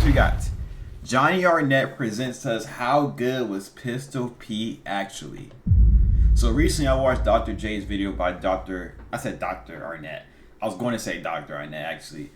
we got? Johnny Arnett presents us how good was Pistol Pete actually. So recently I watched Dr. J's video by Dr. Arnett. I was going to say Dr. Arnett actually.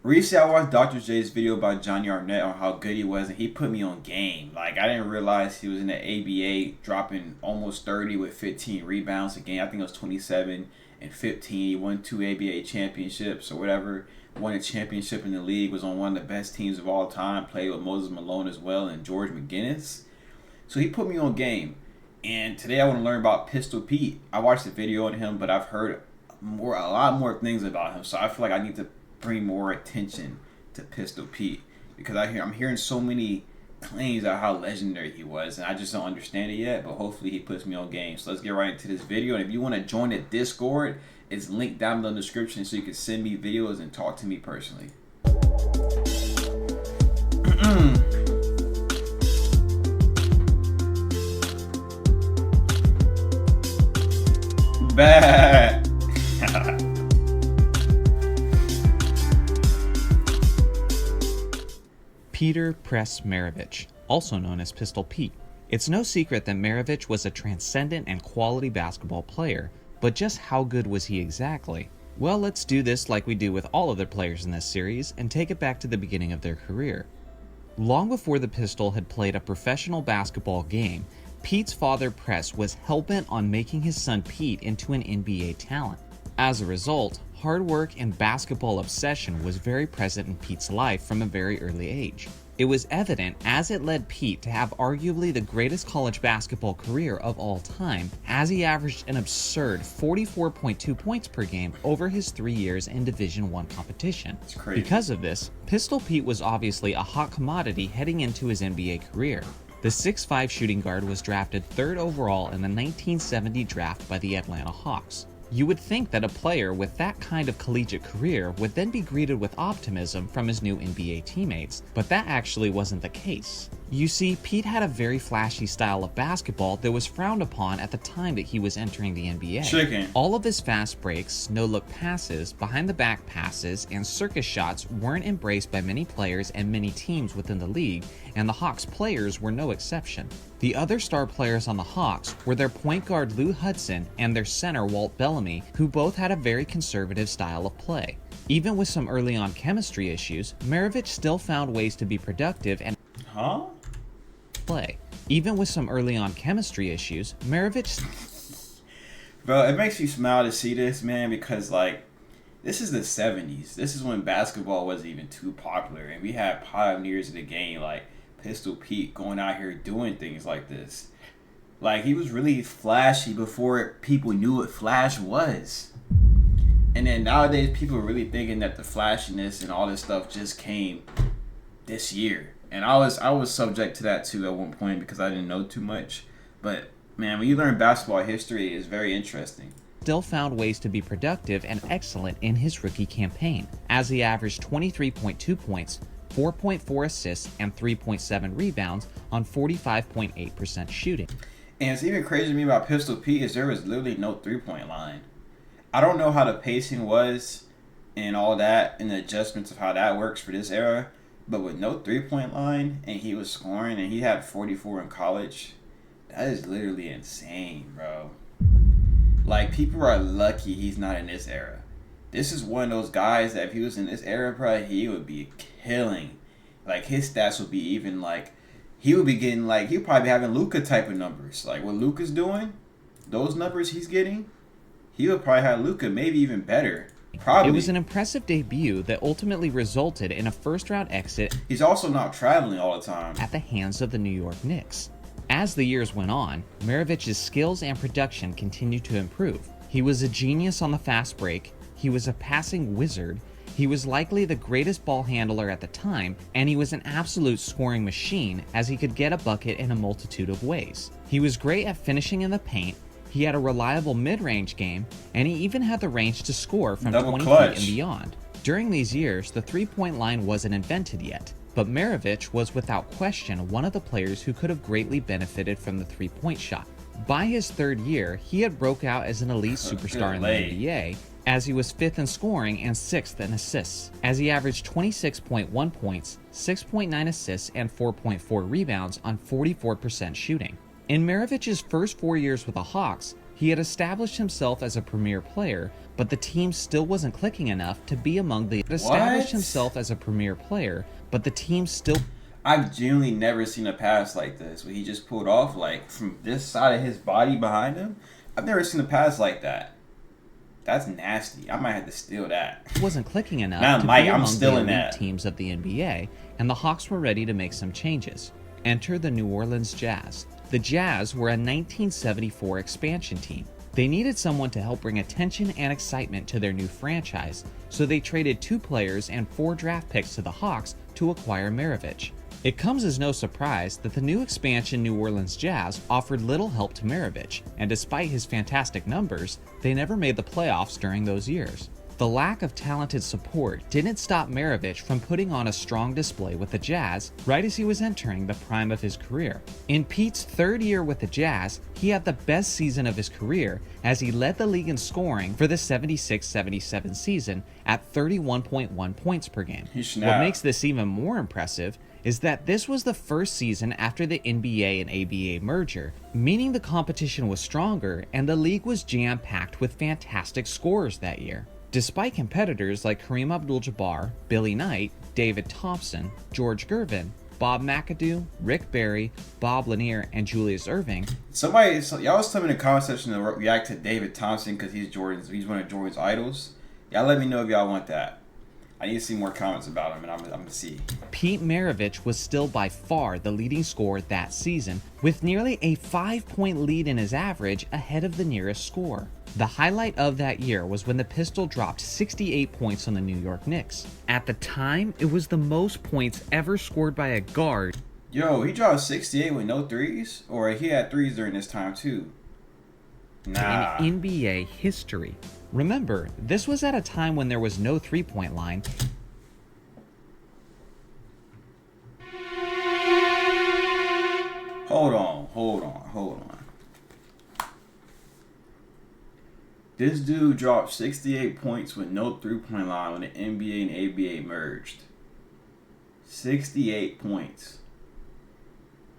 Recently I watched Dr. J's video about Johnny Arnett on how good he was, and he put me on game. Like, I didn't realize he was in the ABA dropping almost 30 with 15 rebounds a game. I think it was 27 and 15. He won 2 ABA championships or whatever. Won a championship in the league, was on one of the best teams of all time, played with Moses Malone as well and George McGinnis. So he put me on game. And today I want to learn about Pistol Pete. I watched the video on him, but I've heard a lot more things about him. So I feel like I need to bring more attention to Pistol Pete because I'm hearing so many claims about how legendary he was, and I just don't understand it yet, but hopefully he puts me on game. So let's get right into this video. And if you want to join the Discord, it's linked down below in the description so you can send me videos and talk to me personally. Bad. Peter Press Maravich, also known as Pistol Pete. It's no secret that Maravich was a transcendent and quality basketball player, but just how good was he exactly? Well, let's do this like we do with all other players in this series and take it back to the beginning of their career. Long before the Pistol had played a professional basketball game, Pete's father Press was hell-bent on making his son Pete into an NBA talent. As a result, hard work and basketball obsession was very present in Pete's life from a very early age. It was evident as it led Pete to have arguably the greatest college basketball career of all time, as he averaged an absurd 44.2 points per game over his 3 years in Division I competition. It's crazy. Because of this, Pistol Pete was obviously a hot commodity heading into his NBA career. The 6'5" shooting guard was drafted 3rd overall in the 1970 draft by the Atlanta Hawks. You would think that a player with that kind of collegiate career would then be greeted with optimism from his new NBA teammates, but that actually wasn't the case. You see, Pete had a very flashy style of basketball that was frowned upon at the time that he was entering the NBA. All of his fast breaks, no-look passes, behind-the-back passes, and circus shots weren't embraced by many players and many teams within the league, and the Hawks players were no exception. The other star players on the Hawks were their point guard Lou Hudson and their center Walt Bellamy, who both had a very conservative style of play. Even with some early on chemistry issues, Maravich still found ways to be productive and play. Even with some early on chemistry issues, Maravich... Bro, it makes me smile to see this, man, because, like, this is the 70s. This is when basketball wasn't even too popular, and we had pioneers of the game, like Pistol Pete, going out here doing things like this. Like, he was really flashy before people knew what flash was. And then nowadays, people are really thinking that the flashiness and all this stuff just came this year. And I was subject to that too at one point because I didn't know too much. But man, when you learn basketball history, it's very interesting. Still found ways to be productive and excellent in his rookie campaign, as he averaged 23.2 points, 4.4 assists, and 3.7 rebounds on 45.8% shooting. And it's even crazy to me about Pistol Pete is there was literally no three-point line. I don't know how the pacing was and all that and the adjustments of how that works for this era. But with no three-point line, and he was scoring, and he had 44 in college, that is literally insane, bro. Like, people are lucky he's not in this era. This is one of those guys that if he was in this era, bro, he would be killing. Like, his stats would be even, like, he would be getting, like, he'd probably be having Luka type of numbers. Like, what Luka's doing, those numbers he's getting, he would probably have Luka, maybe even better. Probably. It was an impressive debut that ultimately resulted in a first-round exit. He's also not traveling all the time. At the hands of the New York Knicks. As the years went on, Maravich's skills and production continued to improve. He was a genius on the fast break, he was a passing wizard, he was likely the greatest ball handler at the time, and he was an absolute scoring machine as he could get a bucket in a multitude of ways. He was great at finishing in the paint. He had a reliable mid-range game, and he even had the range to score from 20 feet and beyond. During these years, the three-point line wasn't invented yet, but Maravich was without question one of the players who could have greatly benefited from the three-point shot. By his third year, he had broke out as an elite superstar in the NBA, as he was 5th in scoring and 6th in assists, as he averaged 26.1 points, 6.9 assists, and 4.4 rebounds on 44% shooting. In Maravich's first 4 years with the Hawks, he had established himself as a premier player, but the team still wasn't clicking enough to be among the I've genuinely never seen a pass like this where he just pulled off like from this side of his body behind him. I've never seen a pass like that. That's nasty. I might have to steal that. Wasn't clicking enough Nah, to Mike, be I'm among the stealing elite that. teams of the NBA, and the Hawks were ready to make some changes. Enter the New Orleans Jazz. The Jazz were a 1974 expansion team. They needed someone to help bring attention and excitement to their new franchise, so they traded 2 players and 4 draft picks to the Hawks to acquire Maravich. It comes as no surprise that the new expansion New Orleans Jazz offered little help to Maravich, and despite his fantastic numbers, they never made the playoffs during those years. The lack of talented support didn't stop Maravich from putting on a strong display with the Jazz right as he was entering the prime of his career. In Pete's 3rd year with the Jazz, he had the best season of his career as he led the league in scoring for the 76-77 season at 31.1 points per game. What makes this even more impressive is that this was the first season after the NBA and ABA merger, meaning the competition was stronger and the league was jam-packed with fantastic scorers that year. Despite competitors like Kareem Abdul-Jabbar, Billy Knight, David Thompson, George Gervin, Bob McAdoo, Rick Barry, Bob Lanier, and Julius Erving. Y'all was telling me in the comment section to react to David Thompson because he's one of Jordan's idols. Y'all let me know if y'all want that. I need to see more comments about him, and I'm going to see. Pete Maravich was still by far the leading scorer that season, with nearly a 5-point lead in his average ahead of the nearest scorer. The highlight of that year was when the Pistol dropped 68 points on the New York Knicks. At the time, it was the most points ever scored by a guard. Yo, he dropped 68 with no threes? Or he had threes during this time too? Nah. In NBA history. Remember, this was at a time when there was no three-point line. Hold on. This dude dropped 68 points with no three-point line when the NBA and ABA merged. 68 points.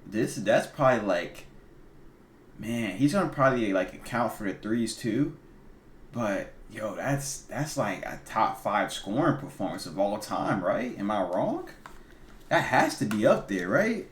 That's probably like, man, he's gonna probably like account for the threes too. But yo, that's like a top 5 scoring performance of all time, right? Am I wrong? That has to be up there, right?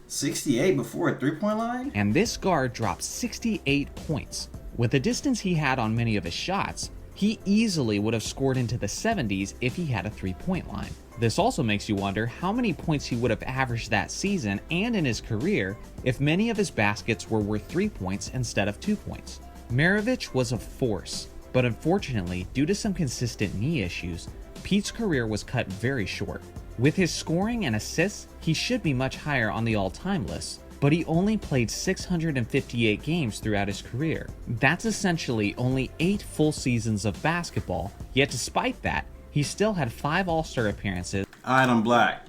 68 before a three-point line? And this guard dropped 68 points. With the distance he had on many of his shots, he easily would have scored into the 70s if he had a three-point line. This also makes you wonder how many points he would have averaged that season and in his career if many of his baskets were worth 3 points instead of 2 points. Maravich was a force, but unfortunately, due to some consistent knee issues, Pete's career was cut very short. With his scoring and assists, he should be much higher on the all-time list, but he only played 658 games throughout his career. That's essentially only 8 full seasons of basketball, yet despite that, he still had 5 All-Star appearances. Alright, I'm black.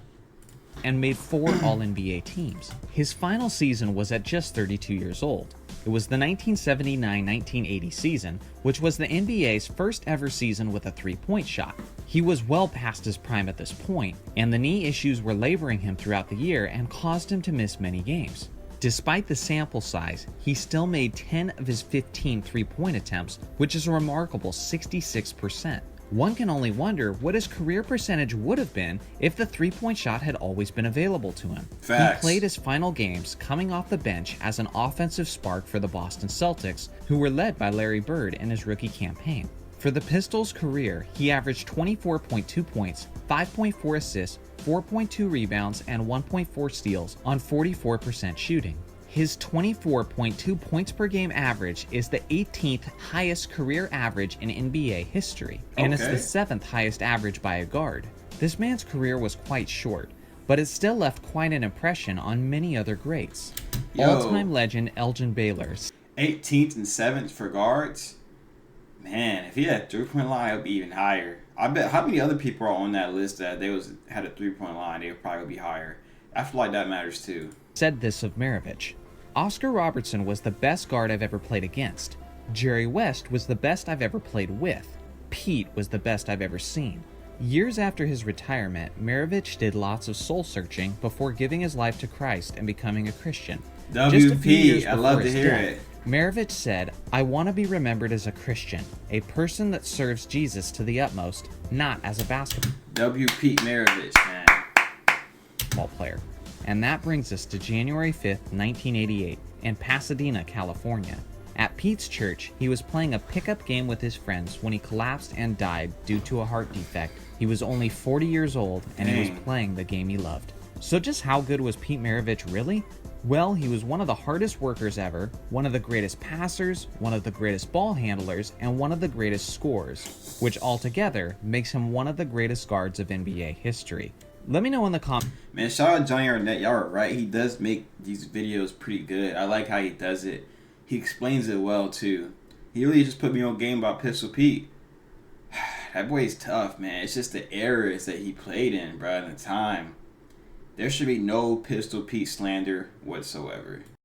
And made 4 All-NBA teams. His final season was at just 32 years old. It was the 1979-1980 season, which was the NBA's first ever season with a three-point shot. He was well past his prime at this point, and the knee issues were laboring him throughout the year and caused him to miss many games. Despite the sample size, he still made 10 of his 15 three-point attempts, which is a remarkable 66%. One can only wonder what his career percentage would have been if the three-point shot had always been available to him. Facts. He played his final games coming off the bench as an offensive spark for the Boston Celtics, who were led by Larry Bird in his rookie campaign. For the Pistols' career, he averaged 24.2 points, 5.4 assists, 4.2 rebounds, and 1.4 steals on 44% shooting. His 24.2 points per game average is the 18th highest career average in NBA history, and it's the 7th highest average by a guard. This man's career was quite short, but it still left quite an impression on many other greats. All-time legend Elgin Baylor. 18th and 7th for guards? Man, if he had a three-point line, it would be even higher. I bet how many other people are on that list that had a three-point line, they would probably be higher. I feel like that matters too. Said this of Maravich. Oscar Robertson was the best guard I've ever played against. Jerry West was the best I've ever played with. Pete was the best I've ever seen. Years after his retirement, Maravich did lots of soul searching before giving his life to Christ and becoming a Christian. Just a few years WP, I love before to his hear death, it. Maravich said, "I want to be remembered as a Christian, a person that serves Jesus to the utmost, not as a basketball WP Maravich, man. player." And that brings us to January 5th, 1988, in Pasadena, California. At Pete's church, he was playing a pickup game with his friends when he collapsed and died due to a heart defect. He was only 40 years old, and he was Dang. playing the game he loved. So just how good was Pete Maravich really? Well, he was one of the hardest workers ever, one of the greatest passers, one of the greatest ball handlers, and one of the greatest scorers, which altogether makes him one of the greatest guards of NBA history. Let me know in the comments. Man, shout out Johnny Arnett. Y'all are right. He does make these videos pretty good. I like how he does it. He explains it well, too. He really just put me on game about Pistol Pete. That boy's tough, man. It's just the eras that he played in, bro, at the time. There should be no Pistol Pete slander whatsoever.